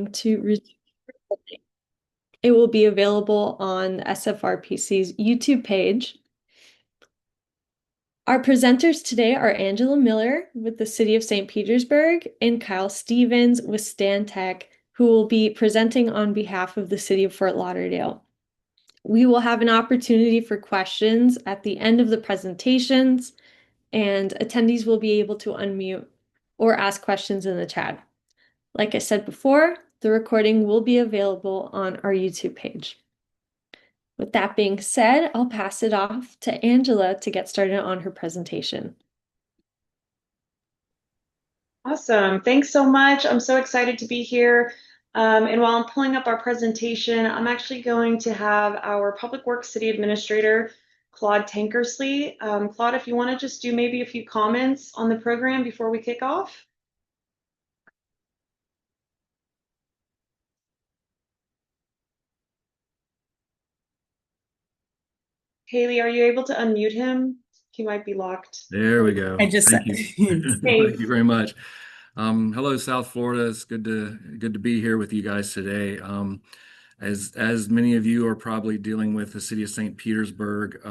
to resume recording. It will be available on SFRPC's YouTube page. Our presenters today are Angela Miller with the City of St. Petersburg and Kyle Stevens with Stantec, who will be presenting on behalf of the City of Fort Lauderdale. We will have an opportunity for questions at the end of the presentations, and attendees will be able to unmute or ask questions in the chat. Like I said before, the recording will be available on our YouTube page. With that being said, I'll pass it off to Angela to get started on her presentation. Awesome. Thanks so much. I'm so excited to be here. And while I'm pulling up our presentation, I'm actually going to have our Public Works City Administrator, Claude Tankersley. Claude, if you want to just do maybe a few comments on the program before we kick off. Haley, are you able to unmute him? He might be locked. There we go. I just Thank said. you. Thanks. Thank you very much. Hello, South Florida. It's good to be here with you guys today. As many of you are probably dealing with, the city of St. Petersburg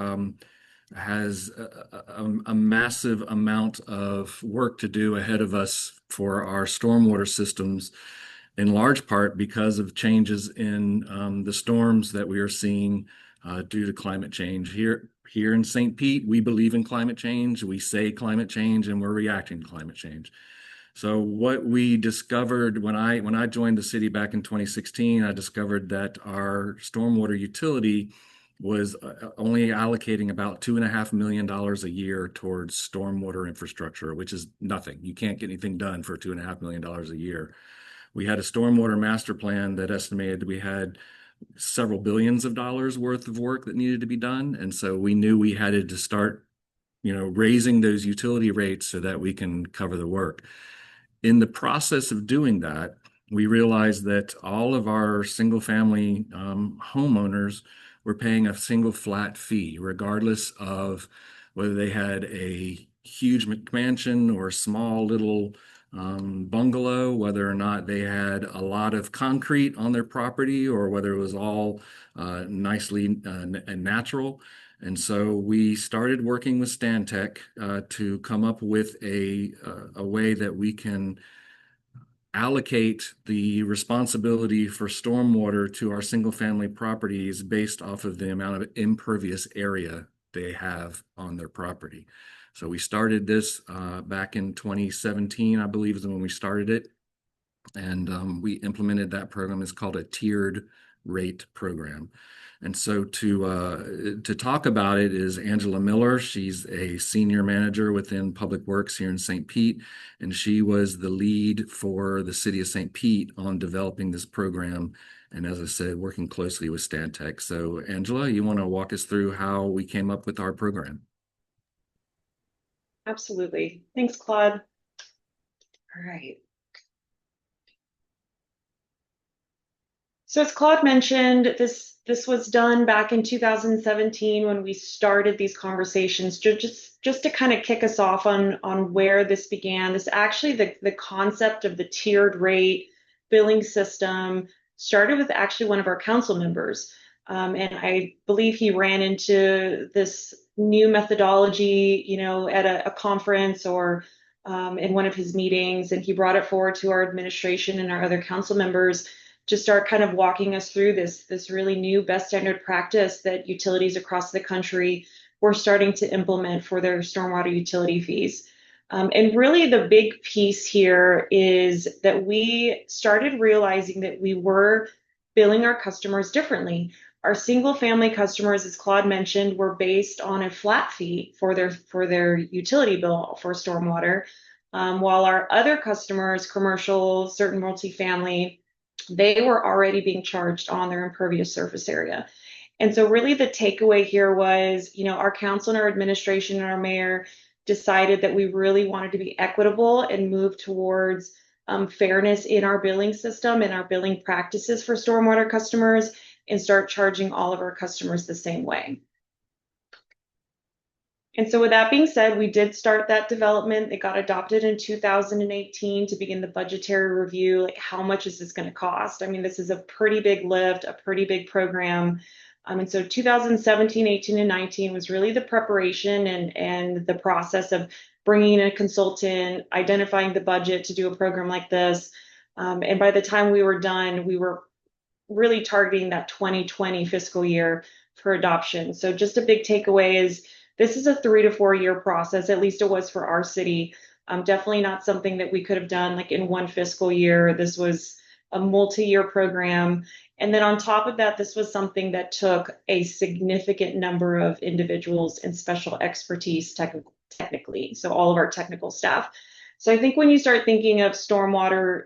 has a massive amount of work to do ahead of us for our stormwater systems, in large part because of changes in the storms that we are seeing due to climate change. Here in St. Pete, we believe in climate change. We say climate change, and we're reacting to climate change. So what we discovered when I joined the city back in 2016, I discovered that our stormwater utility was only allocating about $2.5 million a year towards stormwater infrastructure, which is nothing. You can't get anything done for $2.5 million a year. We had a stormwater master plan that estimated we had several billions of dollars worth of work that needed to be done. And so we knew we had to start, raising those utility rates so that we can cover the work. In the process of doing that, we realized that all of our single family homeowners were paying a single flat fee, regardless of whether they had a huge McMansion or a small little bungalow, whether or not they had a lot of concrete on their property or whether it was all nicely and natural. And so we started working with Stantec to come up with a way that we can allocate the responsibility for stormwater to our single family properties based off of the amount of impervious area they have on their property. So we started this back in 2017, I believe is when we started it. And we implemented that program. It's called a tiered rate program. And so to talk about it is Angela Miller. She's a senior manager within Public Works here in St. Pete, and she was the lead for the city of St. Pete on developing this program. And as I said, working closely with Stantec. So Angela, you want to walk us through how we came up with our program? Absolutely. Thanks, Claude. All right. So as Claude mentioned, this was done back in 2017 when we started these conversations. Just to kind of kick us off on where this began. This actually the concept of the tiered rate billing system started with actually one of our council members, and I believe he ran into this new methodology, at a conference or in one of his meetings, and he brought it forward to our administration and our other council members to start kind of walking us through this really new best standard practice that utilities across the country were starting to implement for their stormwater utility fees. And really the big piece here is that we started realizing that we were billing our customers differently. Our single family customers, as Claude mentioned, were based on a flat fee for their utility bill for stormwater, while our other customers, commercial, certain multifamily, they were already being charged on their impervious surface area. And so really the takeaway here was, our council and our administration and our mayor decided that we really wanted to be equitable and move towards fairness in our billing system and our billing practices for stormwater customers and start charging all of our customers the same way. And so with that being said, we did start that development. It got adopted in 2018 to begin the budgetary review. Like, how much is this going to cost? I mean, this is a pretty big lift, a pretty big program. And so 2017, 18, and 19 was really the preparation and the process of bringing in a consultant, identifying the budget to do a program like this. And by the time we were done, we were really targeting that 2020 fiscal year for adoption. So just a big takeaway is this is a 3 to 4 year process. At least it was for our city. Definitely not something that we could have done like in one fiscal year. This was a multi-year program. And then on top of that, this was something that took a significant number of individuals and special expertise technically. So all of our technical staff. So I think when you start thinking of stormwater,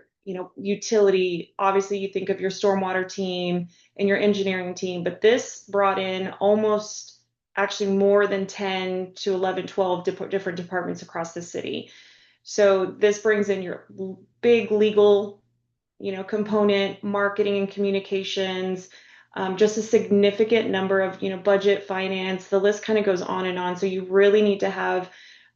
utility, obviously you think of your stormwater team and your engineering team, but this brought in almost actually more than 10 to 11, 12 different departments across the city. So this brings in your big legal, component, marketing and communications, just a significant number of, budget, finance, the list kind of goes on and on. So you really need to have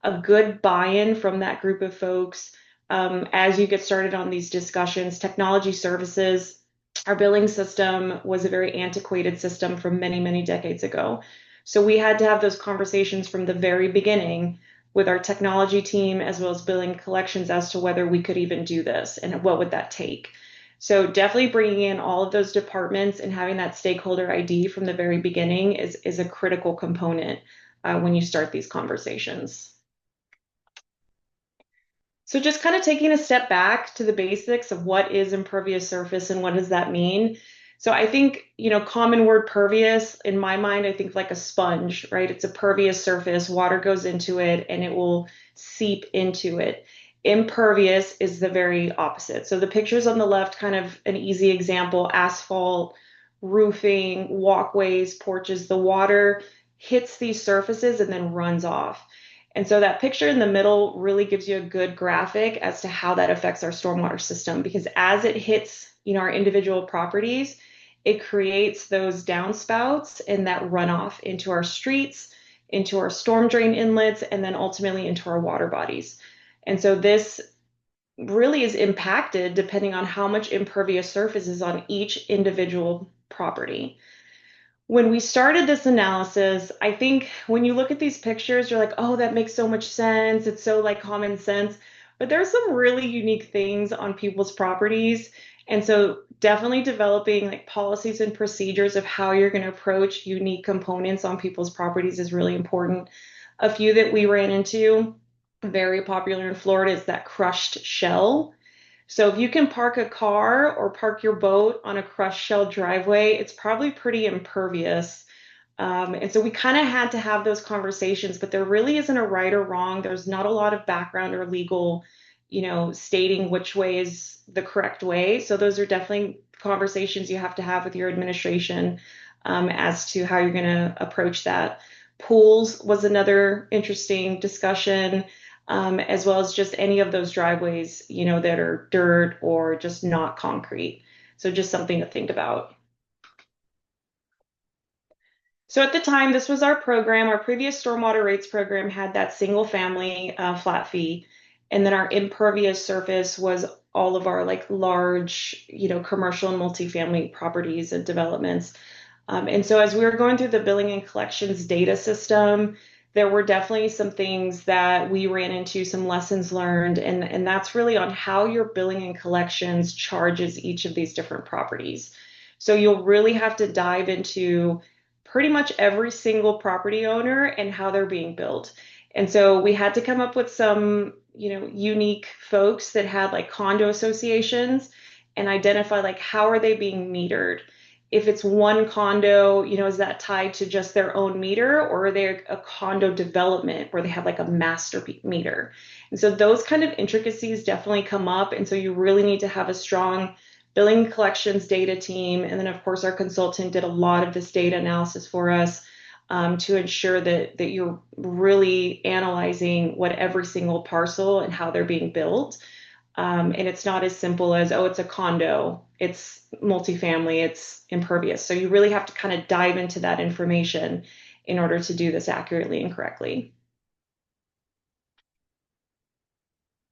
a good buy-in from that group of folks as you get started on these discussions. Technology services, our billing system was a very antiquated system from many, many decades ago. So we had to have those conversations from the very beginning with our technology team as well as billing collections as to whether we could even do this and what would that take. So definitely bringing in all of those departments and having that stakeholder ID from the very beginning is a critical component when you start these conversations. So just kind of taking a step back to the basics of what is impervious surface and what does that mean? So I think, common word pervious, in my mind, I think like a sponge, right? It's a pervious surface, water goes into it and it will seep into it. Impervious is the very opposite. So the pictures on the left, kind of an easy example, asphalt, roofing, walkways, porches, the water hits these surfaces and then runs off. And so that picture in the middle really gives you a good graphic as to how that affects our stormwater system, because as it hits, our individual properties, it creates those downspouts and that runoff into our streets, into our storm drain inlets, and then ultimately into our water bodies. And so this really is impacted depending on how much impervious surface is on each individual property. When we started this analysis, I think when you look at these pictures, you're like, oh, that makes so much sense. It's so like common sense. But there's some really unique things on people's properties. And so definitely developing like policies and procedures of how you're going to approach unique components on people's properties is really important. A few that we ran into, very popular in Florida, is that crushed shell. So if you can park a car or park your boat on a crushed shell driveway, it's probably pretty impervious. And so we kind of had to have those conversations, but there really isn't a right or wrong. There's not a lot of background or legal, stating which way is the correct way. So those are definitely conversations you have to have with your administration as to how you're going to approach that. Pools was another interesting discussion. As well as just any of those driveways, that are dirt or just not concrete. So just something to think about. So at the time, this was our program. Our previous stormwater rates program had that single family flat fee. And then our impervious surface was all of our like large, commercial and multifamily properties and developments. And so as we were going through the billing and collections data system, there were definitely some things that we ran into, some lessons learned, and that's really on how your billing and collections charges each of these different properties. So you'll really have to dive into pretty much every single property owner and how they're being billed. And so we had to come up with some, unique folks that had like condo associations and identify like how are they being metered. If it's one condo, is that tied to just their own meter, or are they a condo development where they have like a master meter? And so those kind of intricacies definitely come up. And so you really need to have a strong billing collections data team. And then of course our consultant did a lot of this data analysis for us to ensure that you're really analyzing what every single parcel and how they're being billed. And it's not as simple as, oh, it's a condo, it's multifamily, it's impervious. So you really have to kind of dive into that information in order to do this accurately and correctly.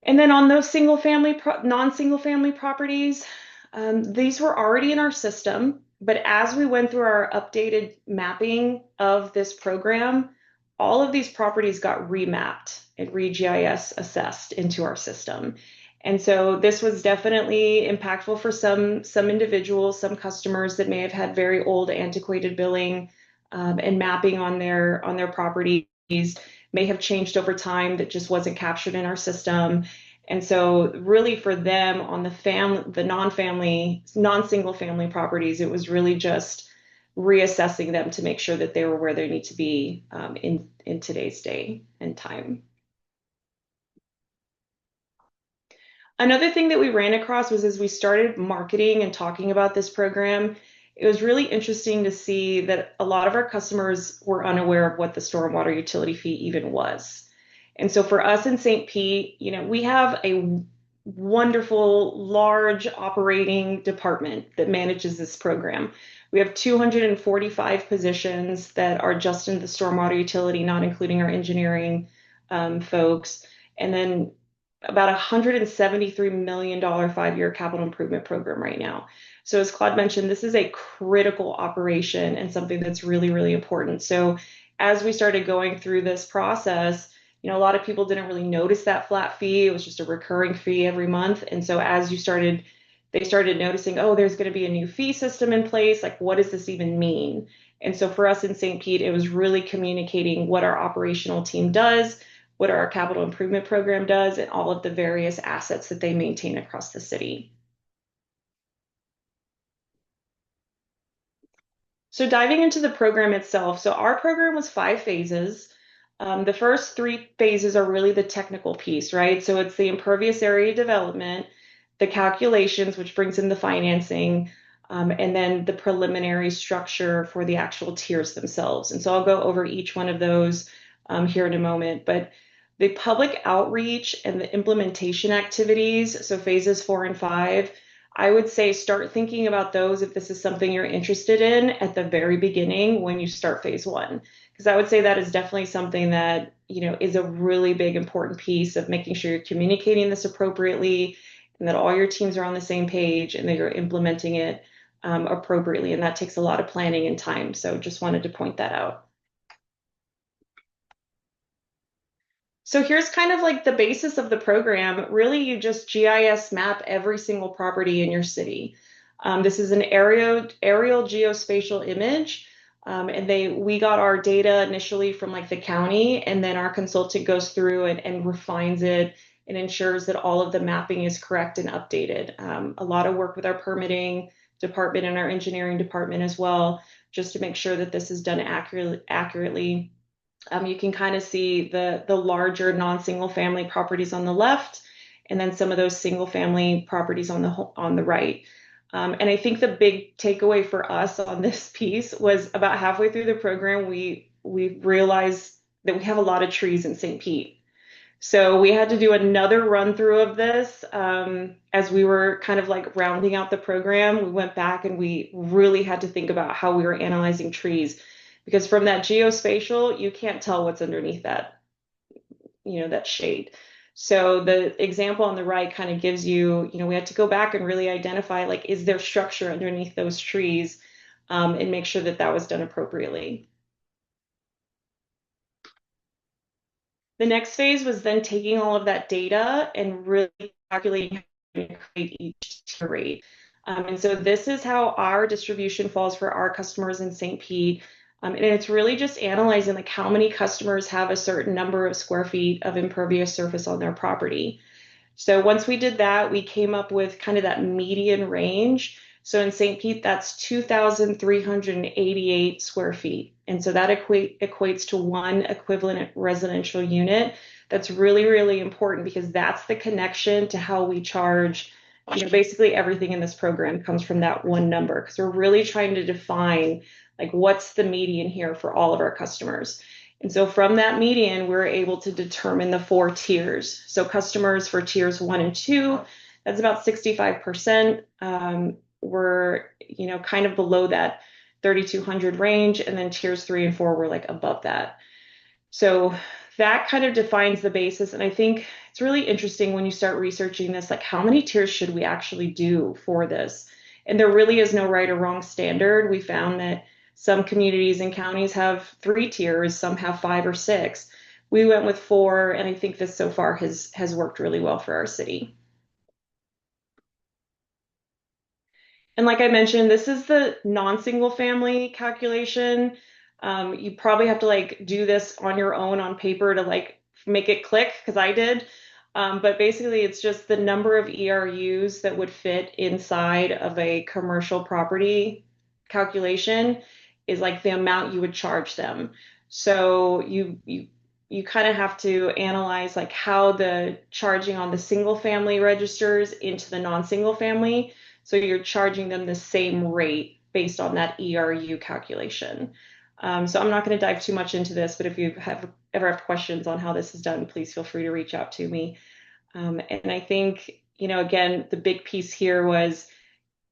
And then on those non-single family properties, these were already in our system, but as we went through our updated mapping of this program, all of these properties got remapped and re-GIS assessed into our system. And so this was definitely impactful for some individuals, some customers that may have had very old antiquated billing and mapping on their properties may have changed over time that just wasn't captured in our system. And so really for them on the non-single family properties, it was really just reassessing them to make sure that they were where they need to be in today's day and time. Another thing that we ran across was as we started marketing and talking about this program, it was really interesting to see that a lot of our customers were unaware of what the stormwater utility fee even was. And so for us in St. Pete, we have a wonderful, large operating department that manages this program. We have 245 positions that are just in the stormwater utility, not including our engineering folks. And then about $173 million 5-year capital improvement program right now. So as Claude mentioned, this is a critical operation and something that's really, really important. So as we started going through this process, a lot of people didn't really notice that flat fee. It was just a recurring fee every month. And so as they started noticing, oh, there's going to be a new fee system in place. Like, what does this even mean? And so for us in St. Pete, it was really communicating what our operational team does, what our capital improvement program does, and all of the various assets that they maintain across the city. So diving into the program itself, so our program was 5 phases. The first 3 phases are really the technical piece, right? So it's the impervious area development, the calculations, which brings in the financing, and then the preliminary structure for the actual tiers themselves. And so I'll go over each one of those here in a moment. But the public outreach and the implementation activities, so phases 4 and 5, I would say start thinking about those if this is something you're interested in at the very beginning when you start phase 1. Because I would say that is definitely something that, is a really big important piece of making sure you're communicating this appropriately and that all your teams are on the same page and that you're implementing it appropriately. And that takes a lot of planning and time. So just wanted to point that out. So here's kind of like the basis of the program. Really, you just GIS map every single property in your city. This is an aerial geospatial image. And we got our data initially from like the county, and then our consultant goes through and refines it and ensures that all of the mapping is correct and updated. A lot of work with our permitting department and our engineering department as well, just to make sure that this is done accurately. You can kind of see the larger non-single family properties on the left, and then some of those single family properties on the right. And I think the big takeaway for us on this piece was about halfway through the program, we realized that we have a lot of trees in St. Pete. So we had to do another run through of this as we were kind of like rounding out the program. We went back and we really had to think about how we were analyzing trees, because from that geospatial, you can't tell what's underneath that shade. So the example on the right kind of gives you, we had to go back and really identify, like, is there structure underneath those trees, and make sure that that was done appropriately. The next phase was then taking all of that data and really calculating how to create each tier rate. And so this is how our distribution falls for our customers in St. Pete. And it's really just analyzing like how many customers have a certain number of square feet of impervious surface on their property. So once we did that, we came up with kind of that median range. So in St. Pete, that's 2,388 square feet. And so that equates to one equivalent residential unit. That's really, really important because that's the connection to how we charge. Basically everything in this program comes from that one number, because we're really trying to define like what's the median here for all of our customers. And so from that median, we're able to determine the 4 tiers. So customers for tiers 1 and 2, that's about 65%. We're, kind of below that 3,200 range. And then tiers 3 and 4 were like above that. So that kind of defines the basis. And I think it's really interesting when you start researching this, like how many tiers should we actually do for this? And there really is no right or wrong standard. We found that some communities and counties have 3 tiers, some have 5 or 6. We went with 4, and I think this so far has worked really well for our city. And like I mentioned, this is the non-single family calculation. You probably have to like do this on your own on paper to like make it click, because I did. But basically, it's just the number of ERUs that would fit inside of a commercial property calculation is like the amount you would charge them. So you kind of have to analyze like how the charging on the single family registers into the non-single family. So you're charging them the same rate based on that ERU calculation. So I'm not going to dive too much into this, but if you ever have questions on how this is done, please feel free to reach out to me. And I think, again, the big piece here was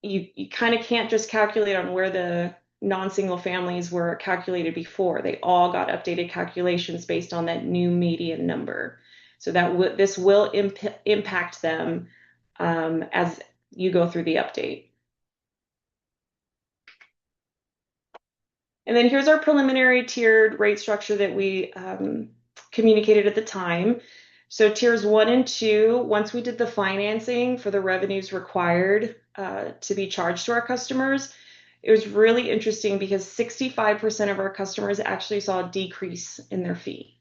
you kind of can't just calculate on where the non-single families were calculated before. They all got updated calculations based on that new median number. So this will impact them as you go through the update. And then here's our preliminary tiered rate structure that we communicated at the time. So tiers 1 and 2, once we did the financing for the revenues required to be charged to our customers, it was really interesting because 65% of our customers actually saw a decrease in their fee.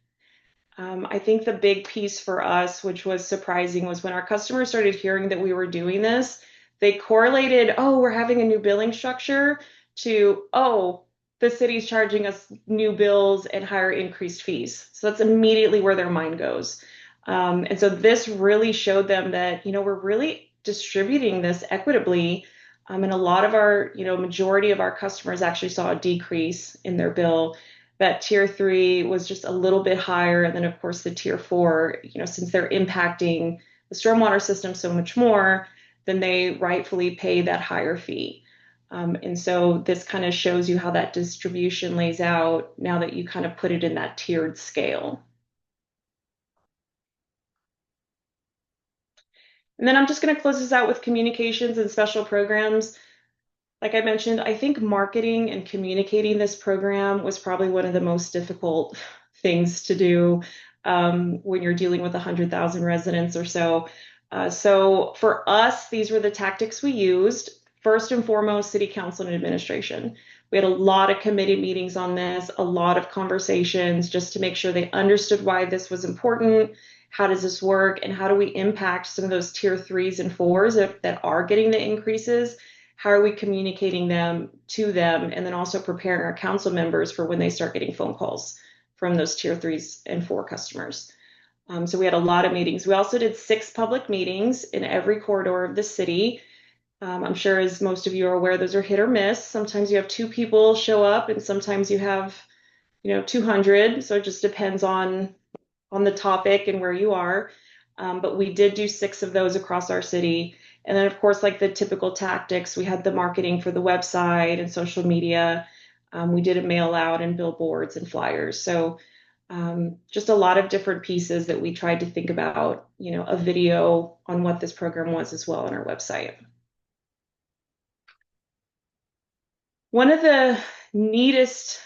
I think the big piece for us, which was surprising, was when our customers started hearing that we were doing this, they correlated, oh, we're having a new billing structure to, oh, the city's charging us new bills and higher increased fees. So that's immediately where their mind goes. And so this really showed them that, we're really distributing this equitably. And a lot of our, majority of our customers actually saw a decrease in their bill. That tier 3 was just a little bit higher. And then, of course, the tier 4, since they're impacting the stormwater system so much more, then they rightfully pay that higher fee. And so this kind of shows you how that distribution lays out now that you kind of put it in that tiered scale. And then I'm just going to close this out with communications and special programs. Like I mentioned, I think marketing and communicating this program was probably one of the most difficult things to do when you're dealing with 100,000 residents or so. So for us, these were the tactics we used. First and foremost, city council and administration. We had a lot of committee meetings on this, a lot of conversations just to make sure they understood why this was important. How does this work? And how do we impact some of those tier 3s and 4s that are getting the increases? How are we communicating them to them? And then also preparing our council members for when they start getting phone calls from those tier 3s and 4 customers. So we had a lot of meetings. We also did 6 public meetings in every corridor of the city. I'm sure, as most of you are aware, those are hit or miss. Sometimes you have 2 people show up, and sometimes you have, 200. So it just depends on the topic and where you are. But we did do 6 of those across our city. And then, of course, like the typical tactics, we had the marketing for the website and social media. We did a mail out and billboards and flyers. So just a lot of different pieces that we tried to think about, a video on what this program was as well on our website. One of the neatest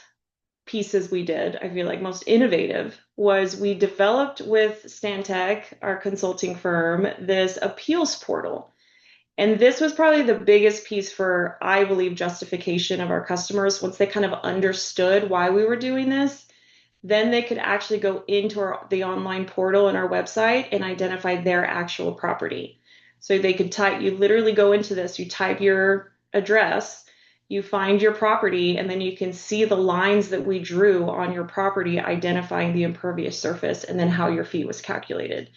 pieces we did, I feel like most innovative, was we developed with Stantec, our consulting firm, this appeals portal. And this was probably the biggest piece for, I believe, justification of our customers. Once they kind of understood why we were doing this, then they could actually go into the online portal and our website and identify their actual property. So they could you literally go into this, you type your address, you find your property, and then you can see the lines that we drew on your property identifying the impervious surface and then how your fee was calculated.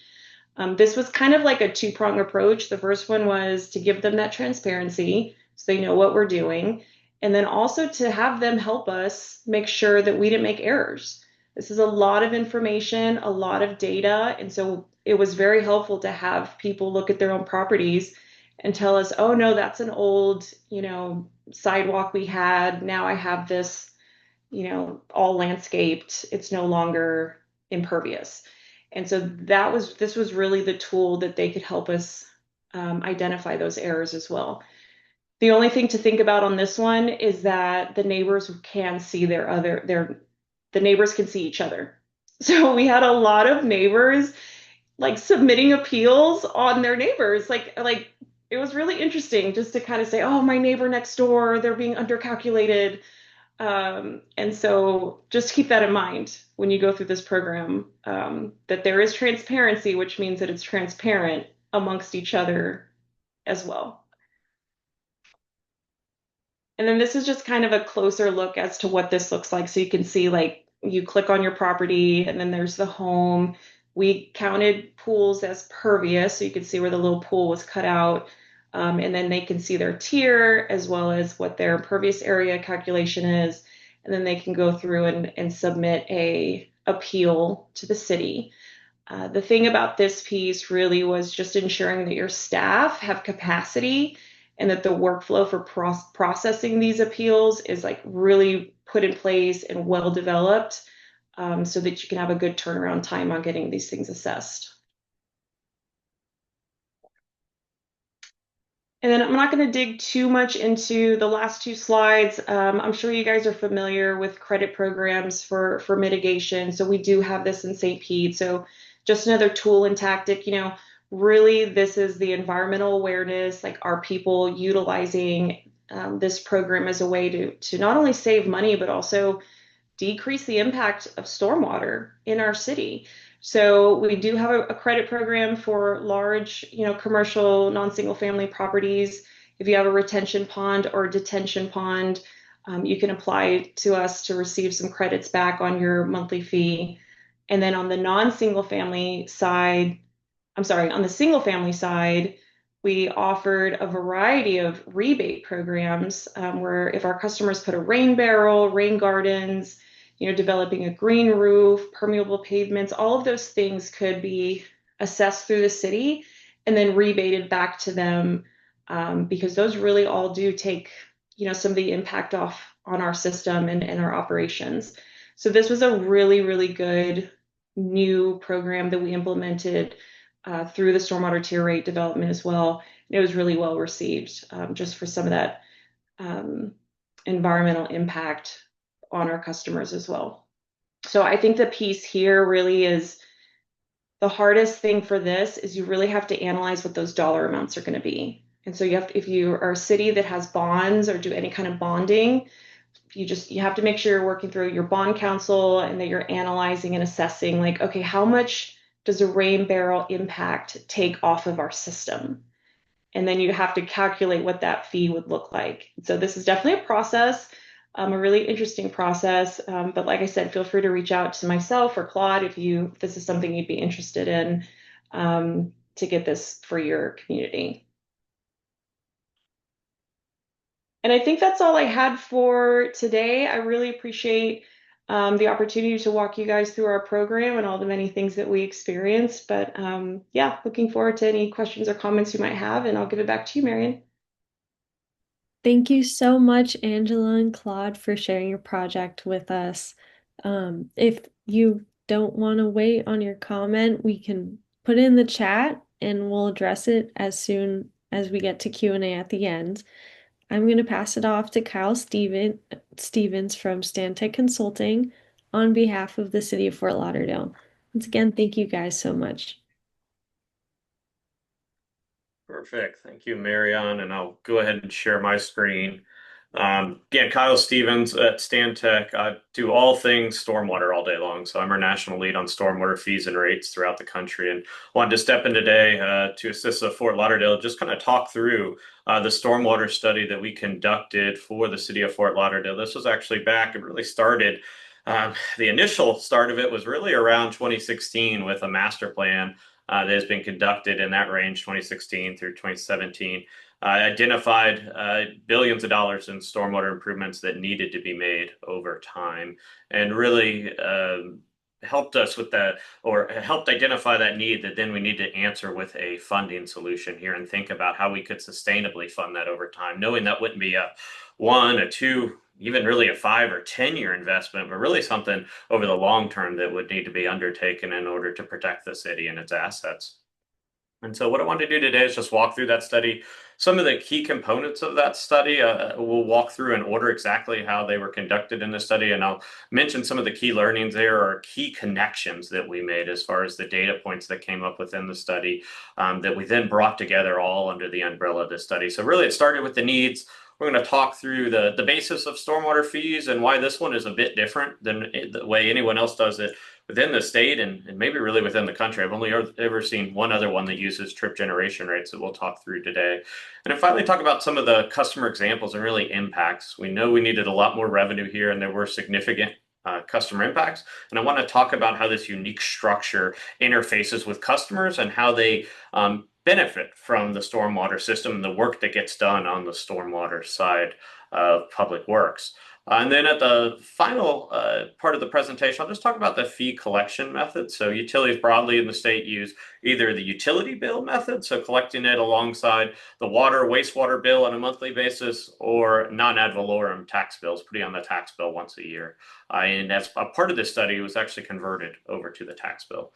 This was kind of like a 2-prong approach. The first one was to give them that transparency so they know what we're doing, and then also to have them help us make sure that we didn't make errors. This is a lot of information, a lot of data, and so it was very helpful to have people look at their own properties and tell us, oh no, that's an old, sidewalk we had. Now I have this, all landscaped. It's no longer, impervious. And so this was really the tool that they could help us identify those errors as well. The only thing to think about on this one is that the neighbors can see the neighbors can see each other. So we had a lot of neighbors like submitting appeals on their neighbors. Like it was really interesting just to kind of say, oh, my neighbor next door, they're being undercalculated. And so just keep that in mind when you go through this program, that there is transparency, which means that it's transparent amongst each other as well. And then this is just kind of a closer look as to what this looks like. So you can see like you click on your property and then there's the home. We counted pools as pervious, so you can see where the little pool was cut out. And then they can see their tier as well as what their impervious area calculation is. And then they can go through and submit a appeal to the city. The thing about this piece really was just ensuring that your staff have capacity and that the workflow for processing these appeals is like really put in place and well developed, so that you can have a good turnaround time on getting these things assessed. And then I'm not going to dig too much into the last two slides. I'm sure you guys are familiar with credit programs for mitigation. So we do have this in St. Pete. So just another tool and tactic, really this is the environmental awareness, like are people utilizing this program as a way to not only save money, but also decrease the impact of stormwater in our city. So we do have a credit program for large, commercial non-single family properties. If you have a retention pond or detention pond, you can apply to us to receive some credits back on your monthly fee. And then on the non-single family side, on the single family side, we offered a variety of rebate programs, where if our customers put a rain barrel, rain gardens, developing a green roof, permeable pavements, all of those things could be assessed through the city and then rebated back to them, because those really all do take, some of the impact off on our system and our operations. So this was a really, really good new program that we implemented through the stormwater tier rate development as well. And it was really well received, just for some of that environmental impact on our customers as well. So I think the piece here really is the hardest thing for this is you really have to analyze what those dollar amounts are going to be. And so if you are a city that has bonds or do any kind of bonding, you have to make sure you're working through your bond counsel and that you're analyzing and assessing like, okay, how much does a rain barrel impact take off of our system? And then you have to calculate what that fee would look like. So this is definitely a process, a really interesting process. But like I said, feel free to reach out to myself or Claude if this is something you'd be interested in, to get this for your community. And I think that's all I had for today. I really appreciate the opportunity to walk you guys through our program and all the many things that we experienced. But yeah, looking forward to any questions or comments you might have, and I'll give it back to you, Marion. Thank you so much, Angela and Claude, for sharing your project with us. If you don't want to wait on your comment, we can put it in the chat and we'll address it as soon as we get to Q&A at the end. I'm going to pass it off to Kyle Stevens from Stantec Consulting on behalf of the City of Fort Lauderdale. Once again, thank you guys so much. Perfect. Thank you, Marion. And I'll go ahead and share my screen. Again, Kyle Stevens at Stantec. I do all things stormwater all day long. So I'm our national lead on stormwater fees and rates throughout the country, and wanted to step in today to assist the Fort Lauderdale, just kind of talk through the stormwater study that we conducted for the city of Fort Lauderdale. This was actually back, it really started. The initial start of it was really around 2016 with a master plan that has been conducted in that range, 2016 through 2017. Identified billions of dollars in stormwater improvements that needed to be made over time, and really helped us with that, or helped identify that need that then we need to answer with a funding solution here and think about how we could sustainably fund that over time, knowing that wouldn't be a 1, a 2 even really a 5 or 10 year investment, but really something over the long term that would need to be undertaken in order to protect the city and its assets. And so what I wanted to do today is just walk through that study, some of the key components of that study. We'll walk through and order exactly how they were conducted in the study, and I'll mention some of the key learnings there or key connections that we made as far as the data points that came up within the study that we then brought together all under the umbrella of the study. So really it started with the needs. We're going to talk through the basis of stormwater fees and why this one is a bit different than the way anyone else does it within the state and maybe really within the country. I've only ever seen one other one that uses trip generation rates that we'll talk through today. And then finally talk about some of the customer examples and really impacts. We know we needed a lot more revenue here and there were significant customer impacts. And I want to talk about how this unique structure interfaces with customers and how they benefit from the stormwater system and the work that gets done on the stormwater side of public works. And then at the final part of the presentation, I'll just talk about the fee collection method. So utilities broadly in the state use either the utility bill method, so collecting it alongside the water, wastewater bill on a monthly basis, or non-ad valorem tax bills, putting on the tax bill once a year. And as a part of this study, it was actually converted over to the tax bill.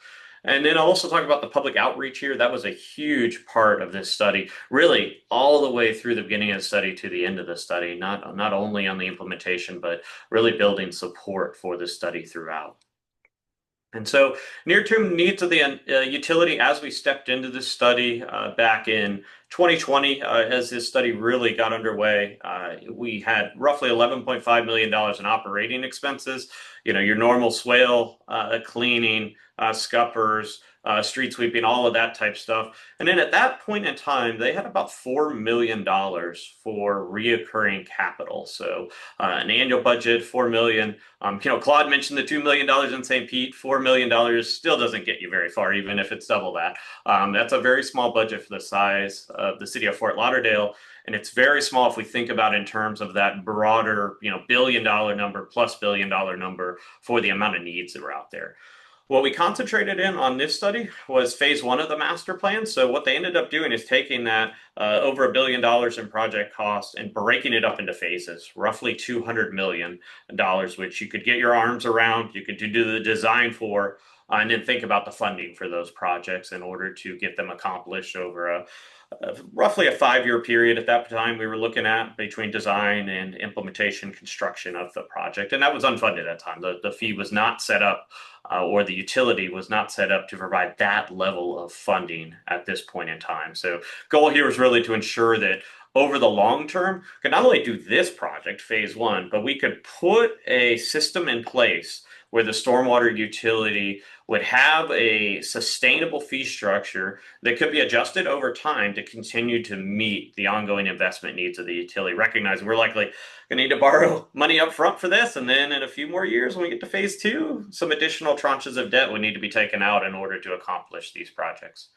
And then I'll also talk about the public outreach here. That was a huge part of this study, really all the way through the beginning of the study to the end of the study, not only on the implementation, but really building support for the study throughout. And so near-term needs of the utility as we stepped into this study back in 2020, as this study really got underway, we had roughly $11.5 million in operating expenses. You know, your normal swale cleaning, scuppers, street sweeping, all of that type stuff. And then at that point in time, they had about $4 million for reoccurring capital. So an annual budget, $4 million. Claude mentioned the $2 million in St. Pete. $4 million still doesn't get you very far, even if it's double that. That's a very small budget for the size of the city of Fort Lauderdale. And it's very small if we think about in terms of that broader, billion-dollar number plus billion-dollar number for the amount of needs that were out there. What we concentrated in on this study was phase one of the master plan. So what they ended up doing is taking that over $1 billion in project costs and breaking it up into phases, roughly $200 million, which you could get your arms around, you could do the design for, and then think about the funding for those projects in order to get them accomplished over roughly a 5-year period. At that time we were looking at between design and implementation construction of the project, and that was unfunded at that time. The fee was not set up or the utility was not set up to provide that level of funding at this point in time. So goal here was really to ensure that over the long term, we could not only do this project, phase one, but we could put a system in place where the stormwater utility would have a sustainable fee structure that could be adjusted over time to continue to meet the ongoing investment needs of the utility. Recognizing we're likely going to need to borrow money up front for this, and then in a few more years when we get to phase two, some additional tranches of debt would need to be taken out in order to accomplish these projects.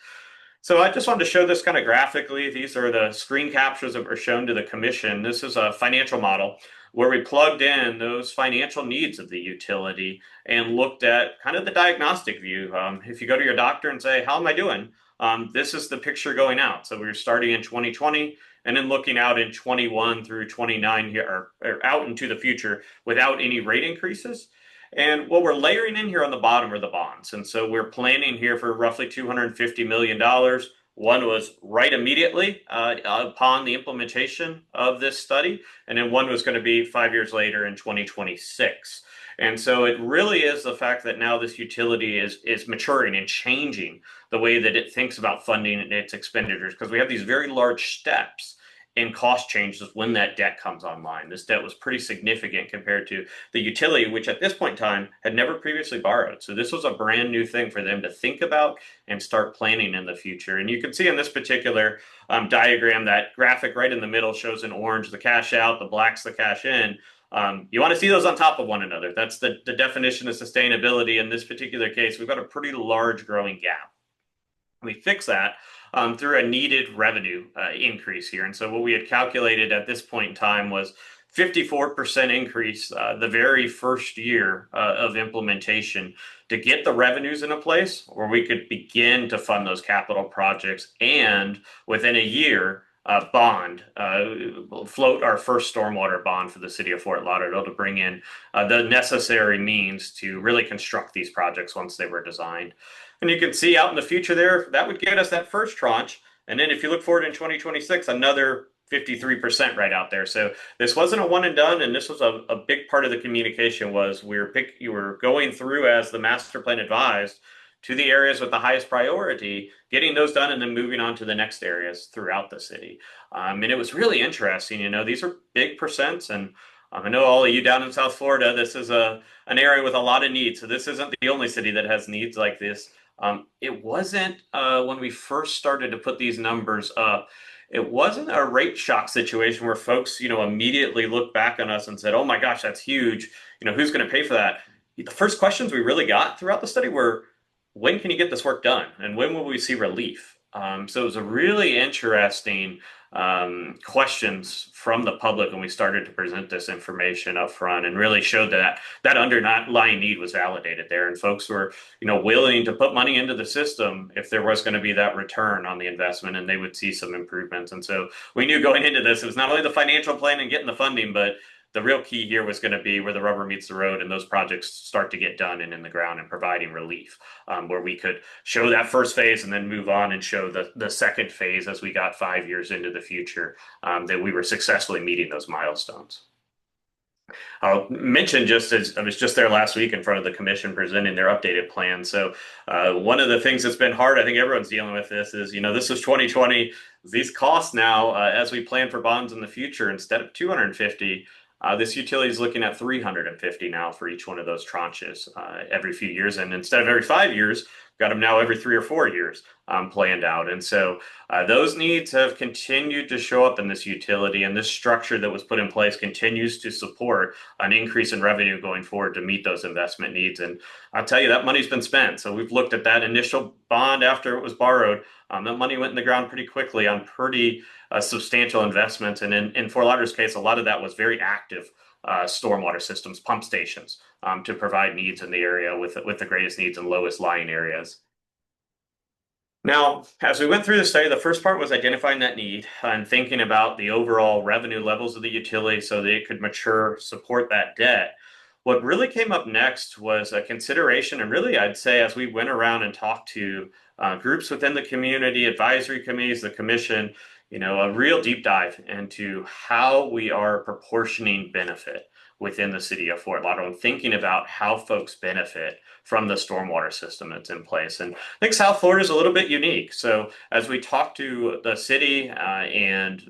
So I just wanted to show this kind of graphically. These are the screen captures that were shown to the commission. This is a financial model where we plugged in those financial needs of the utility and looked at kind of the diagnostic view. If you go to your doctor and say, how am I doing? This is the picture going out. So we were starting in 2020 and then looking out in 21 through 29 here, or out into the future without any rate increases. And what we're layering in here on the bottom are the bonds. And so we're planning here for roughly $250 million. One was right immediately upon the implementation of this study, and then one was going to be 5 years later in 2026. And so it really is the fact that now this utility is maturing and changing the way that it thinks about funding its expenditures, because we have these very large steps in cost changes when that debt comes online. This debt was pretty significant compared to the utility, which at this point in time had never previously borrowed. So this was a brand new thing for them to think about and start planning in the future. And you can see in this particular diagram, that graphic right in the middle shows in orange the cash out, the black's the cash in. You want to see those on top of one another. That's the definition of sustainability. In this particular case, we've got a pretty large growing gap. We fix that through a needed revenue increase here. And so what we had calculated at this point in time was 54% increase the very first year of implementation to get the revenues in a place where we could begin to fund those capital projects, and within a year bond, float our first stormwater bond for the city of Fort Lauderdale to bring in the necessary means to really construct these projects once they were designed. And you can see out in the future there, that would get us that first tranche. And then if you look forward in 2026, another 53% right out there. So this wasn't a one and done, and this was a big part of the communication was you were going through as the master plan advised to the areas with the highest priority, getting those done, and then moving on to the next areas throughout the city. And it was really interesting. These are big percents, and I know all of you down in South Florida, this is an area with a lot of needs. So this isn't the only city that has needs like this. It wasn't when we first started to put these numbers up, it wasn't a rate shock situation where folks, immediately looked back on us and said, "Oh my gosh, that's huge. Who's going to pay for that?" The first questions we really got throughout the study were, "When can you get this work done? And when will we see relief?" So it was a really interesting questions from the public when we started to present this information up front, and really showed that underlying need was validated there, and folks were willing to put money into the system if there was going to be that return on the investment and they would see some improvements. And so we knew going into this, it was not only the financial plan and getting the funding, but the real key here was going to be where the rubber meets the road and those projects start to get done and in the ground and providing relief, where we could show that first phase and then move on and show the second phase as we got 5 years into the future, that we were successfully meeting those milestones. I'll mention, just as I was just there last week in front of the commission presenting their updated plan. So one of the things that's been hard, I think everyone's dealing with this, is this is 2020. These costs now, as we plan for bonds in the future, instead of 250, this utility is looking at 350 now for each one of those tranches every few years. And instead of every 5 years, got them now every 3 or 4 years planned out. And so those needs have continued to show up in this utility, and this structure that was put in place continues to support an increase in revenue going forward to meet those investment needs. And I'll tell you, that money's been spent. So we've looked at that initial bond after it was borrowed. That money went in the ground pretty quickly on pretty substantial investments. And in Fort Lauderdale's case, a lot of that was very active stormwater systems, pump stations, to provide needs in the area with the greatest needs and lowest lying areas. Now, as we went through the study, the first part was identifying that need and thinking about the overall revenue levels of the utility so that it could mature, support that debt. What really came up next was a consideration, and really I'd say as we went around and talked to groups within the community, advisory committees, the commission, a real deep dive into how we are proportioning benefit within the city of Fort Lauderdale and thinking about how folks benefit from the stormwater system that's in place. And I think South Florida is a little bit unique. So as we talked to the city and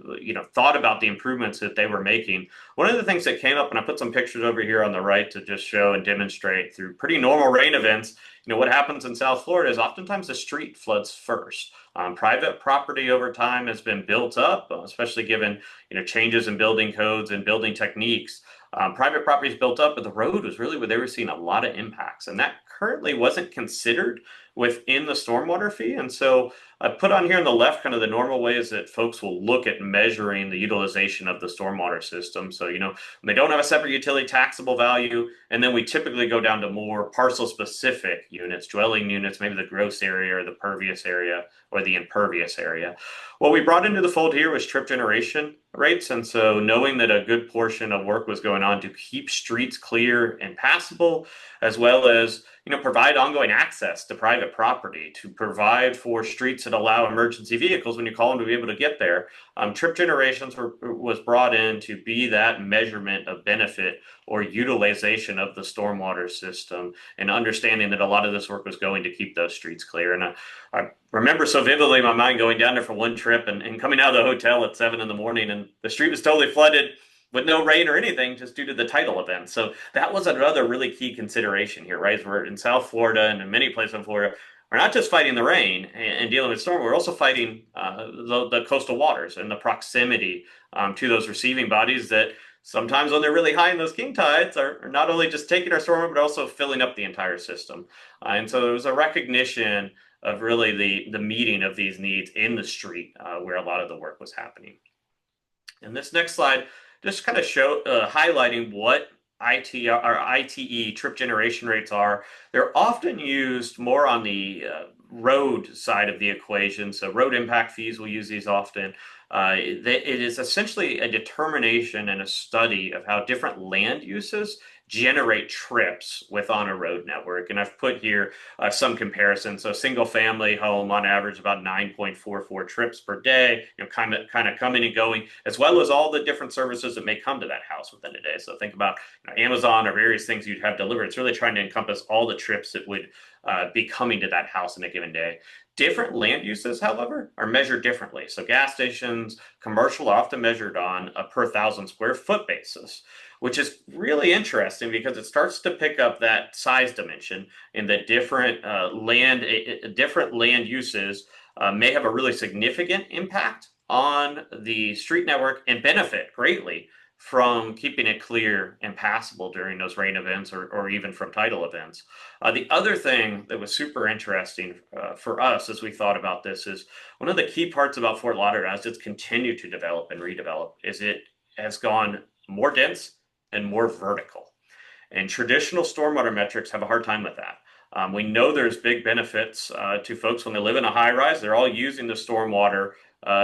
thought about the improvements that they were making, one of the things that came up, and I put some pictures over here on the right to just show and demonstrate through pretty normal rain events, what happens in South Florida is oftentimes the street floods first. Private property over time has been built up, especially given changes in building codes and building techniques. Private property is built up, but the road was really where they were seeing a lot of impacts, and that currently wasn't considered within the stormwater fee. And so I put on here on the left kind of the normal ways that folks will look at measuring the utilization of the stormwater system. So, they don't have a separate utility taxable value, and then we typically go down to more parcel specific units, dwelling units, maybe the gross area or the pervious area or the impervious area. What we brought into the fold here was trip generation rates. And so knowing that a good portion of work was going on to keep streets clear and passable, as well as provide ongoing access to private property, to provide for streets that allow emergency vehicles when you call them to be able to get there. Trip generations was brought in to be that measurement of benefit or utilization of the stormwater system, and understanding that a lot of this work was going to keep those streets clear. And I remember so vividly in my mind going down there for one trip and coming out of the hotel at 7 in the morning, and the street was totally flooded with no rain or anything, just due to the tidal event. So that was another really key consideration here, right? We're in South Florida and in many places in Florida, we're not just fighting the rain and dealing with storm, we're also fighting the coastal waters and the proximity to those receiving bodies that sometimes when they're really high in those king tides are not only just taking our storm, but also filling up the entire system. And so there was a recognition of really the meeting of these needs in the street where a lot of the work was happening. And this next slide just kind of highlighting what ITE trip generation rates are. They're often used more on the road side of the equation. So road impact fees, we'll use these often. It is essentially a determination and a study of how different land uses generate trips within a road network. And I've put here some comparisons. So single family home on average about 9.44 trips per day, kind of coming and going, as well as all the different services that may come to that house within a day. So think about Amazon or various things you'd have delivered. It's really trying to encompass all the trips that would be coming to that house in a given day. Different land uses, however, are measured differently. So gas stations, commercial, are often measured on a per 1,000 square foot basis, which is really interesting because it starts to pick up that size dimension in that different land uses may have a really significant impact on the street network and benefit greatly from keeping it clear and passable during those rain events or even from tidal events. The other thing that was super interesting for us as we thought about this is one of the key parts about Fort Lauderdale as it's continued to develop and redevelop is it has gone more dense and more vertical. And traditional stormwater metrics have a hard time with that. We know there's big benefits to folks when they live in a high rise. They're all using the stormwater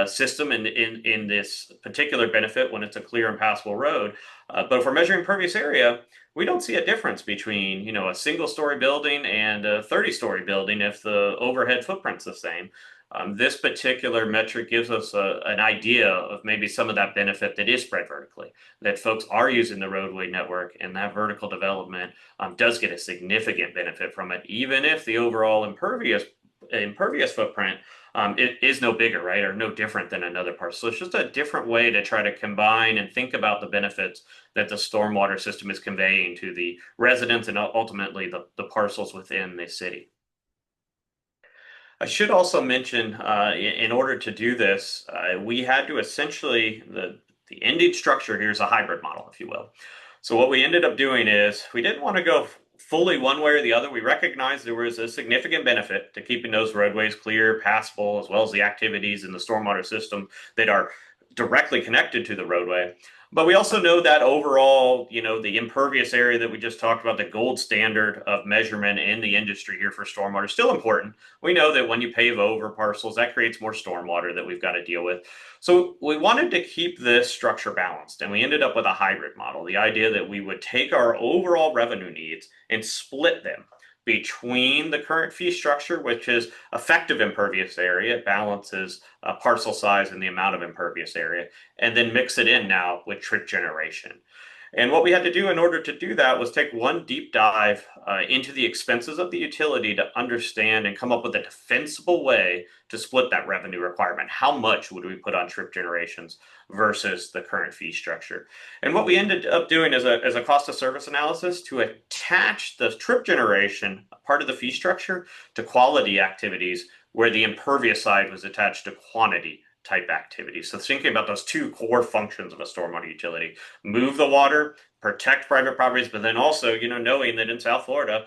system in this particular benefit when it's a clear and passable road. But if we're measuring impervious area, we don't see a difference between a single-story building and a 30-story building if the overhead footprint's the same. This particular metric gives us an idea of maybe some of that benefit that is spread vertically, that folks are using the roadway network, and that vertical development does get a significant benefit from it, even if the overall impervious footprint it is no bigger, right, or no different than another parcel. So it's just a different way to try to combine and think about the benefits that the stormwater system is conveying to the residents and ultimately the parcels within the city. I should also mention, in order to do this, we had to essentially, the ending structure here is a hybrid model, if you will. So what we ended up doing is we didn't want to go fully one way or the other. We recognized there was a significant benefit to keeping those roadways clear, passable, as well as the activities in the stormwater system that are directly connected to the roadway. But we also know that overall, the impervious area that we just talked about, the gold standard of measurement in the industry here for stormwater is still important. We know that when you pave over parcels, that creates more stormwater that we've got to deal with. So we wanted to keep this structure balanced, and we ended up with a hybrid model. The idea that we would take our overall revenue needs and split them between the current fee structure, which is effective impervious area, it balances parcel size and the amount of impervious area, and then mix it in now with trip generation. And what we had to do in order to do that was take one deep dive into the expenses of the utility to understand and come up with a defensible way to split that revenue requirement. How much would we put on trip generations versus the current fee structure? And what we ended up doing is a cost of service analysis to attach the trip generation part of the fee structure to quality activities where the impervious side was attached to quantity type activities. So thinking about those two core functions of a stormwater utility: move the water, protect private properties, but then also, knowing that in South Florida,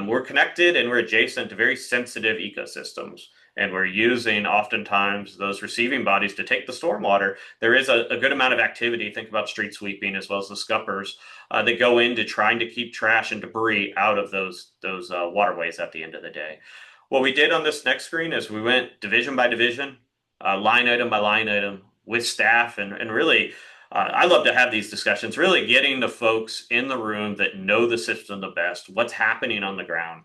we're connected and we're adjacent to very sensitive ecosystems. And we're using oftentimes those receiving bodies to take the stormwater. There is a good amount of activity. Think about street sweeping as well as the scuppers that go into trying to keep trash and debris out of those waterways at the end of the day. What we did on this next screen is we went division by division, line item by line item with staff, and really, I love to have these discussions, really getting the folks in the room that know the system the best, what's happening on the ground,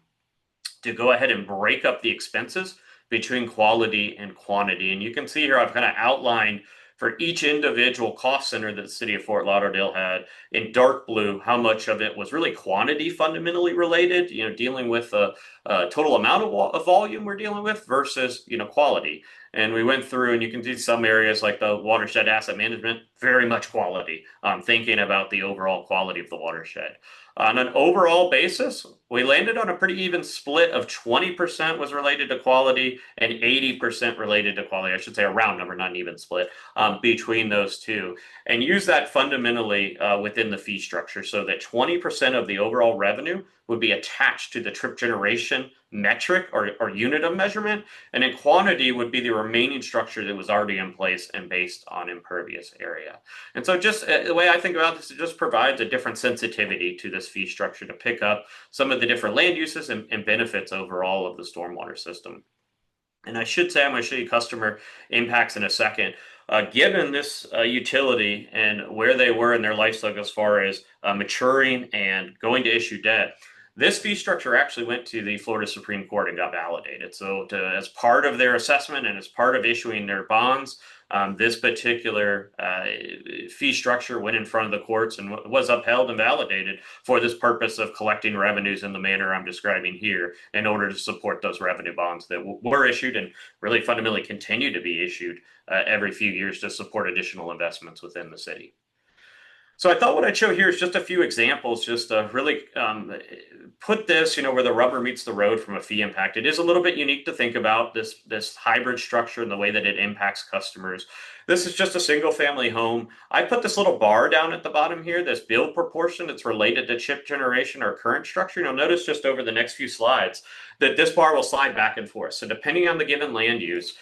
to go ahead and break up the expenses between quality and quantity. And you can see here, I've kind of outlined for each individual cost center that the city of Fort Lauderdale had in dark blue, how much of it was really quantity fundamentally related, dealing with a total amount of volume we're dealing with versus, quality. And we went through, and you can see some areas like the watershed asset management, very much quality, thinking about the overall quality of the watershed. On an overall basis, we landed on a pretty even split of 20% was related to quality and 80% related to quality. I should say a round number, not an even split, between those two. And use that fundamentally within the fee structure so that 20% of the overall revenue would be attached to the trip generation metric or unit of measurement, and in quantity would be the remaining structure that was already in place and based on impervious area. And so just the way I think about this, it just provides a different sensitivity to this fee structure to pick up some of the different land uses and benefits overall of the stormwater system. And I should say, I'm going to show you customer impacts in a second. Given this utility and where they were in their life cycle as far as maturing and going to issue debt, this fee structure actually went to the Florida Supreme Court and got validated. So, as part of their assessment and as part of issuing their bonds, this particular fee structure went in front of the courts and was upheld and validated for this purpose of collecting revenues in the manner I'm describing here in order to support those revenue bonds that were issued and really fundamentally continue to be issued every few years to support additional investments within the city. So I thought what I'd show here is just a few examples, just to really put this, where the rubber meets the road from a fee impact. It is a little bit unique to think about this hybrid structure and the way that it impacts customers. This is just a single family home. I put this little bar down at the bottom here, this bill proportion that's related to chip generation or current structure. You'll notice just over the next few slides that this bar will slide back and forth. So depending on the given land use,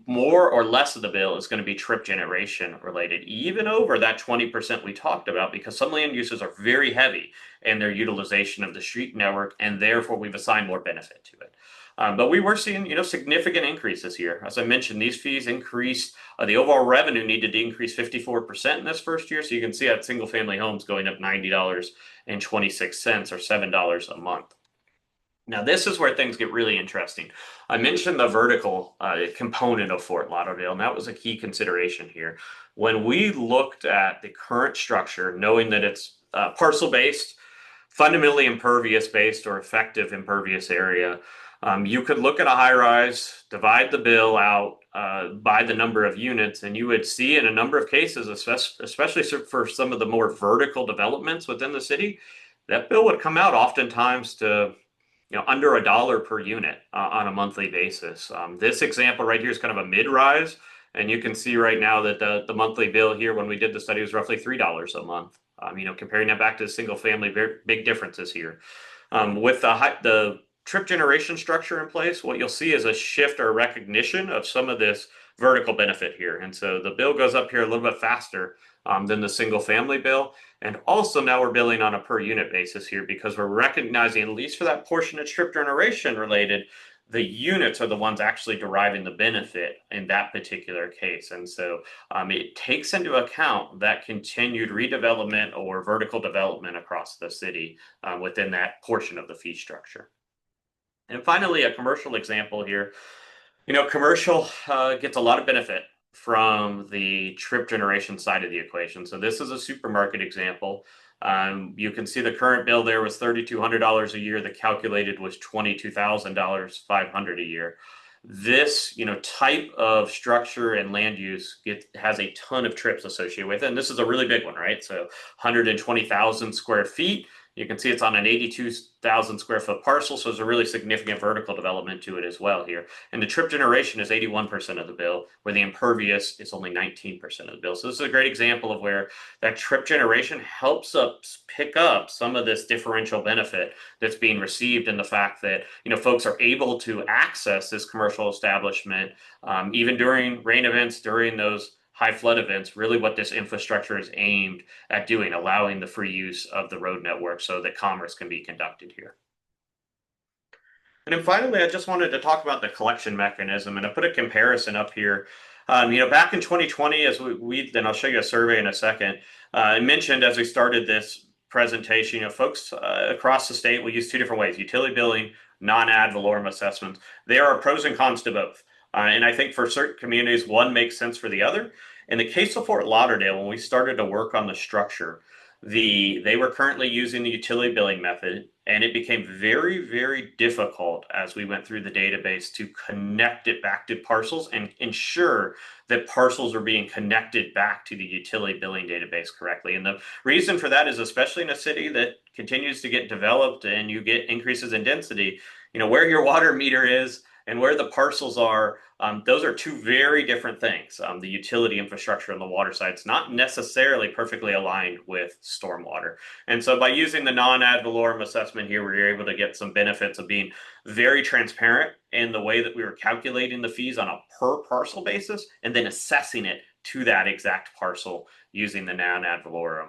more or less of the bill is going to be trip generation related, even over that 20% we talked about, because some land uses are very heavy in their utilization of the street network, and therefore we've assigned more benefit to it. But we were seeing, significant increases here. As I mentioned, these fees increased. The overall revenue needed to increase 54% in this first year. So you can see that single family homes going up $90.26 or $7 a month. Now, this is where things get really interesting. I mentioned the vertical component of Fort Lauderdale, and that was a key consideration here. When we looked at the current structure, knowing that it's parcel-based, fundamentally impervious-based, or effective impervious area, you could look at a high-rise, divide the bill out by the number of units, and you would see in a number of cases, especially for some of the more vertical developments within the city, that bill would come out oftentimes to under $1 per unit on a monthly basis. This example right here is kind of a mid-rise, and you can see right now that the monthly bill here when we did the study was roughly $3 a month. Comparing that back to the single family, very big differences here. With the trip generation structure in place, what you'll see is a shift or recognition of some of this vertical benefit here. And so the bill goes up here a little bit faster than the single family bill. And also now we're billing on a per unit basis here because we're recognizing, at least for that portion of trip generation related, the units are the ones actually deriving the benefit in that particular case. And so it takes into account that continued redevelopment or vertical development across the city within that portion of the fee structure. And finally, a commercial example here. Commercial gets a lot of benefit from the trip generation side of the equation. So this is a supermarket example. You can see the current bill there was $3,200 a year. The calculated was $22,500 a year. This, type of structure and land use has a ton of trips associated with it. And this is a really big one, right? So 120,000 square feet. You can see it's on an 82,000 square foot parcel, so there's a really significant vertical development to it as well here. And the trip generation is 81% of the bill, where the impervious is only 19% of the bill. So this is a great example of where that trip generation helps us pick up some of this differential benefit that's being received in the fact that, folks are able to access this commercial establishment even during rain events, during those high flood events. Really what this infrastructure is aimed at doing, allowing the free use of the road network so that commerce can be conducted here. And then finally, I just wanted to talk about the collection mechanism, and I put a comparison up here. Back in 2020, as then I'll show you a survey in a second, I mentioned as we started this presentation, folks across the state will use two different ways: utility billing, non-ad valorem assessments. There are pros and cons to both. And I think for certain communities, one makes sense for the other. In the case of Fort Lauderdale, when we started to work on the structure, they were currently using the utility billing method, and it became very, very difficult as we went through the database to connect it back to parcels and ensure that parcels are being connected back to the utility billing database correctly. And the reason for that is, especially in a city that continues to get developed and you get increases in density, where your water meter is and where the parcels are, those are two very different things. The utility infrastructure on the water side is not necessarily perfectly aligned with stormwater. And so by using the non-ad valorem assessment here, we were able to get some benefits of being very transparent in the way that we were calculating the fees on a per parcel basis and then assessing it to that exact parcel using the non-ad valorem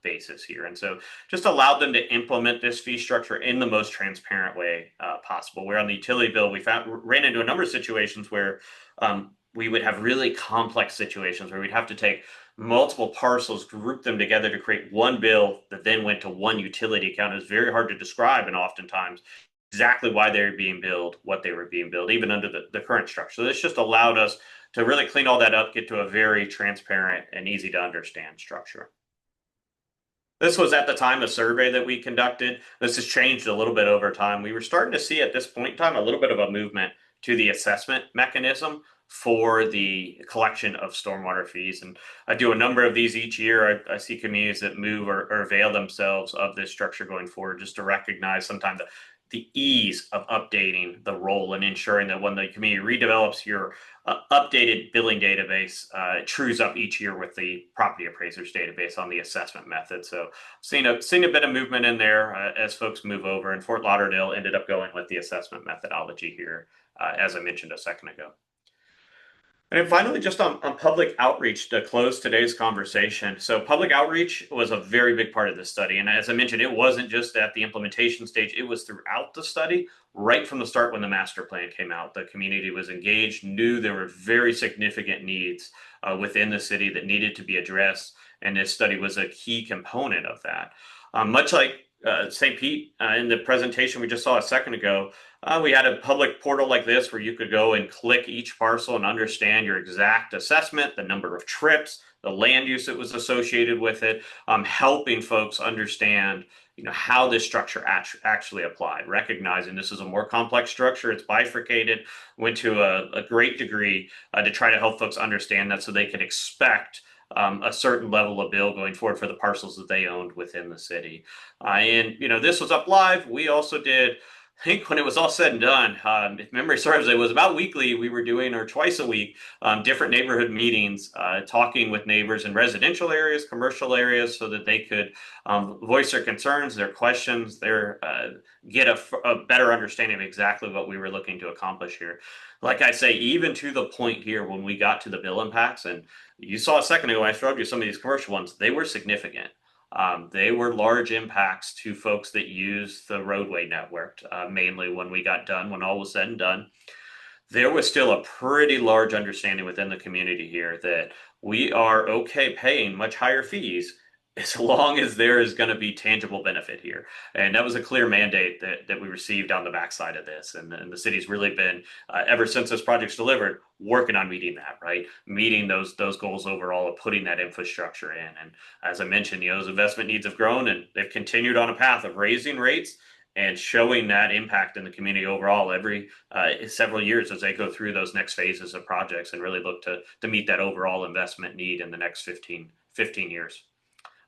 basis here. And so just allowed them to implement this fee structure in the most transparent way possible. Where on the utility bill, ran into a number of situations where we would have really complex situations where we'd have to take multiple parcels, group them together to create one bill that then went to one utility account. It's very hard to describe, and oftentimes exactly why they were being billed, what they were being billed, even under the current structure. So this just allowed us to really clean all that up, get to a very transparent and easy to understand structure. This was at the time a survey that we conducted. This has changed a little bit over time. We were starting to see at this point in time a little bit of a movement to the assessment mechanism for the collection of stormwater fees. And I do a number of these each year. I see communities that move or avail themselves of this structure going forward, just to recognize sometimes the ease of updating the role and ensuring that when the community redevelops your updated billing database, it trues up each year with the property appraisers database on the assessment method. So seen a bit of movement in there as folks move over, and Fort Lauderdale ended up going with the assessment methodology here, as I mentioned a second ago. And then finally, just on public outreach to close today's conversation. So public outreach was a very big part of this study. And as I mentioned, it wasn't just at the implementation stage, it was throughout the study, right from the start when the master plan came out. The community was engaged, knew there were very significant needs within the city that needed to be addressed. And this study was a key component of that. Much like St. Pete in the presentation we just saw a second ago, we had a public portal like this where you could go and click each parcel and understand your exact assessment, the number of trips, the land use that was associated with it, helping folks understand how this structure actually applied, recognizing this is a more complex structure. It's bifurcated, went to a great degree to try to help folks understand that so they could expect a certain level of bill going forward for the parcels that they owned within the city. And this was up live. We also did, I think when it was all said and done, if memory serves, it was about weekly. We were doing, or twice a week, different neighborhood meetings, talking with neighbors in residential areas, commercial areas, so that they could voice their concerns, their questions, get a better understanding of exactly what we were looking to accomplish here. Like I say, even to the point here when we got to the bill impacts, and you saw a second ago, I showed you some of these commercial ones, they were significant. They were large impacts to folks that use the roadway network, mainly when we got done, when all was said and done. There was still a pretty large understanding within the community here that we are okay paying much higher fees as long as there is going to be tangible benefit here. And that was a clear mandate that we received on the backside of this. And the city's really been, ever since this project's delivered, working on meeting that, right? Meeting those goals overall of putting that infrastructure in. And as I mentioned, those investment needs have grown, and they've continued on a path of raising rates and showing that impact in the community overall every several years as they go through those next phases of projects and really look to meet that overall investment need in the next 15 years.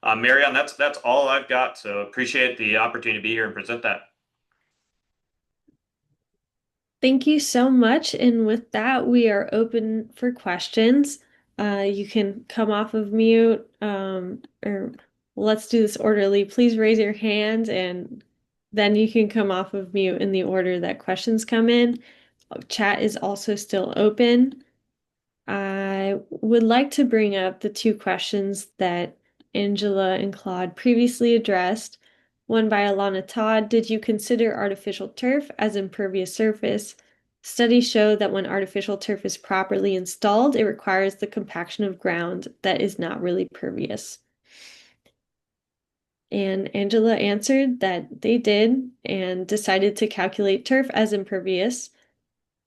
Marianne, that's all I've got. So appreciate the opportunity to be here and present that. Thank you so much. And with that, we are open for questions. You can come off of mute, or let's do this orderly. Please raise your hand, and then you can come off of mute in the order that questions come in. Chat is also still open. I would like to bring up the two questions that Angela and Claude previously addressed. One by Alana Todd: did you consider artificial turf as impervious surface? Studies show that when artificial turf is properly installed, it requires the compaction of ground that is not really pervious. And Angela answered that they did and decided to calculate turf as impervious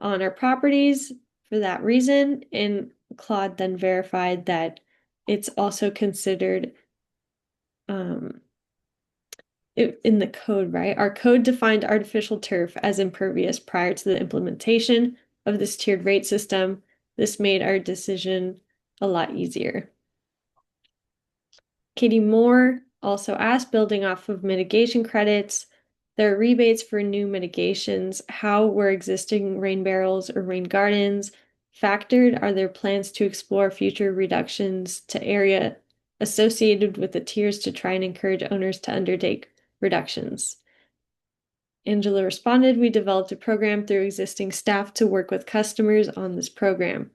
on our properties for that reason. And Claude then verified that it's also considered in the code, right? Our code defined artificial turf as impervious prior to the implementation of this tiered rate system. This made our decision a lot easier. Katie Moore also asked, building off of mitigation credits, there are rebates for new mitigations. How were existing rain barrels or rain gardens factored? Are there plans to explore future reductions to area associated with the tiers to try and encourage owners to undertake reductions? Angela responded, we developed a program through existing staff to work with customers on this program.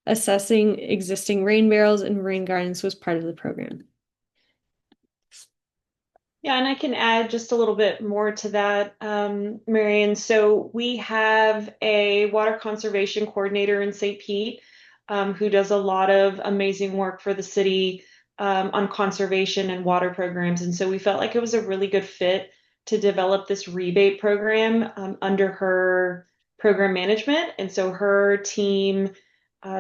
Assessing existing rain barrels and rain gardens was part of the program. Yeah, and I can add just a little bit more to that, Marion. So we have a water conservation coordinator in St. Pete, who does a lot of amazing work for the city, on conservation and water programs. And so we felt like it was a really good fit to develop this rebate program, under her program management. And so her team,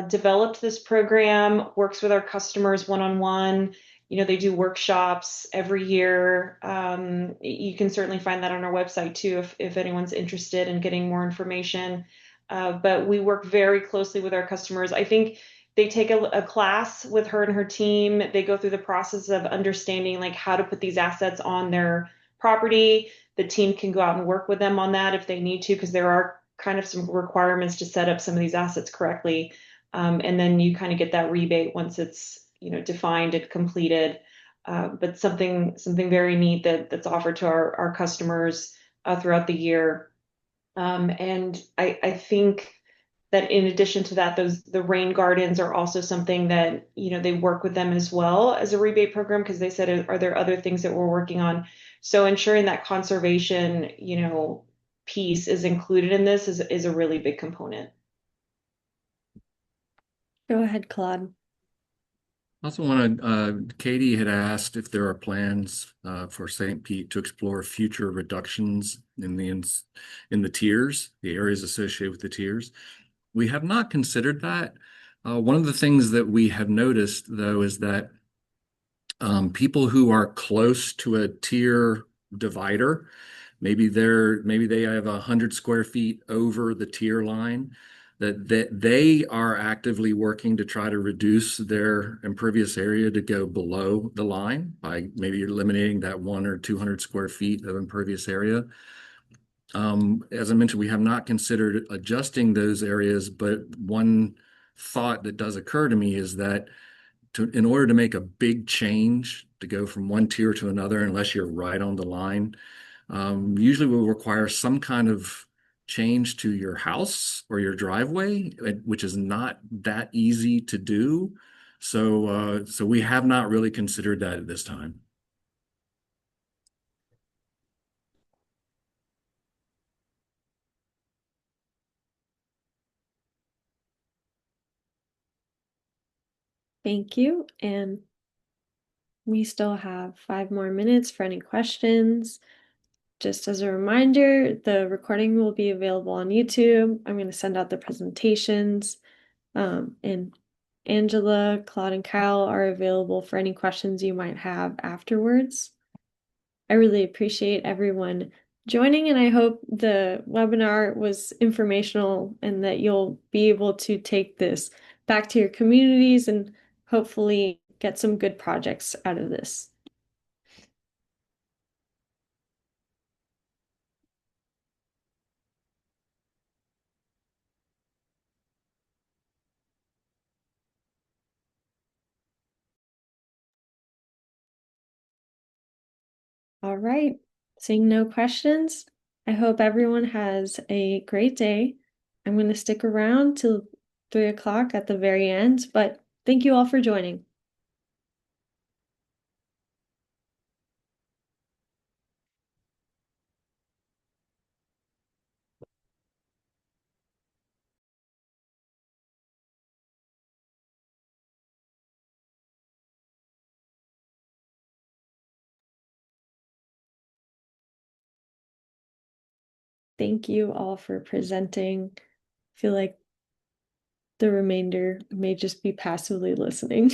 developed this program, works with our customers one-on-one. They do workshops every year. You can certainly find that on our website too, if anyone's interested in getting more information. But we work very closely with our customers. I think they take a class with her and her team. They go through the process of understanding like how to put these assets on their property. The team can go out and work with them on that if they need to, because there are kind of some requirements to set up some of these assets correctly. And then you kind of get that rebate once it's defined and completed. But something very neat that's offered to our customers throughout the year. And I think that in addition to that, the rain gardens are also something that they work with them as well as a rebate program, because they said, are there other things that we're working on? So ensuring that conservation piece is included in this is a really big component. Go ahead, Claude. I also want to, Katie had asked if there are plans for St. Pete to explore future reductions in the tiers, the areas associated with the tiers. We have not considered that. One of the things that we have noticed, though, is that people who are close to a tier divider, maybe they have 100 square feet over the tier line, that they are actively working to try to reduce their impervious area to go below the line by maybe eliminating that 1 or 200 square feet of impervious area. As I mentioned, we have not considered adjusting those areas, but one thought that does occur to me is that in order to make a big change to go from one tier to another, unless you're right on the line, usually will require some kind of change to your house or your driveway, which is not that easy to do. So we have not really considered that at this time. Thank you. And we still have 5 more minutes for any questions. Just as a reminder, the recording will be available on YouTube. I'm going to send out the presentations. And Angela, Claude, and Kyle are available for any questions you might have afterwards. I really appreciate everyone joining, and I hope the webinar was informational and that you'll be able to take this back to your communities and hopefully get some good projects out of this. All right, seeing no questions, I hope everyone has a great day. I'm going to stick around till 3 o'clock at the very end, but thank you all for joining. Thank you all for presenting. I feel like the remainder may just be passively listening.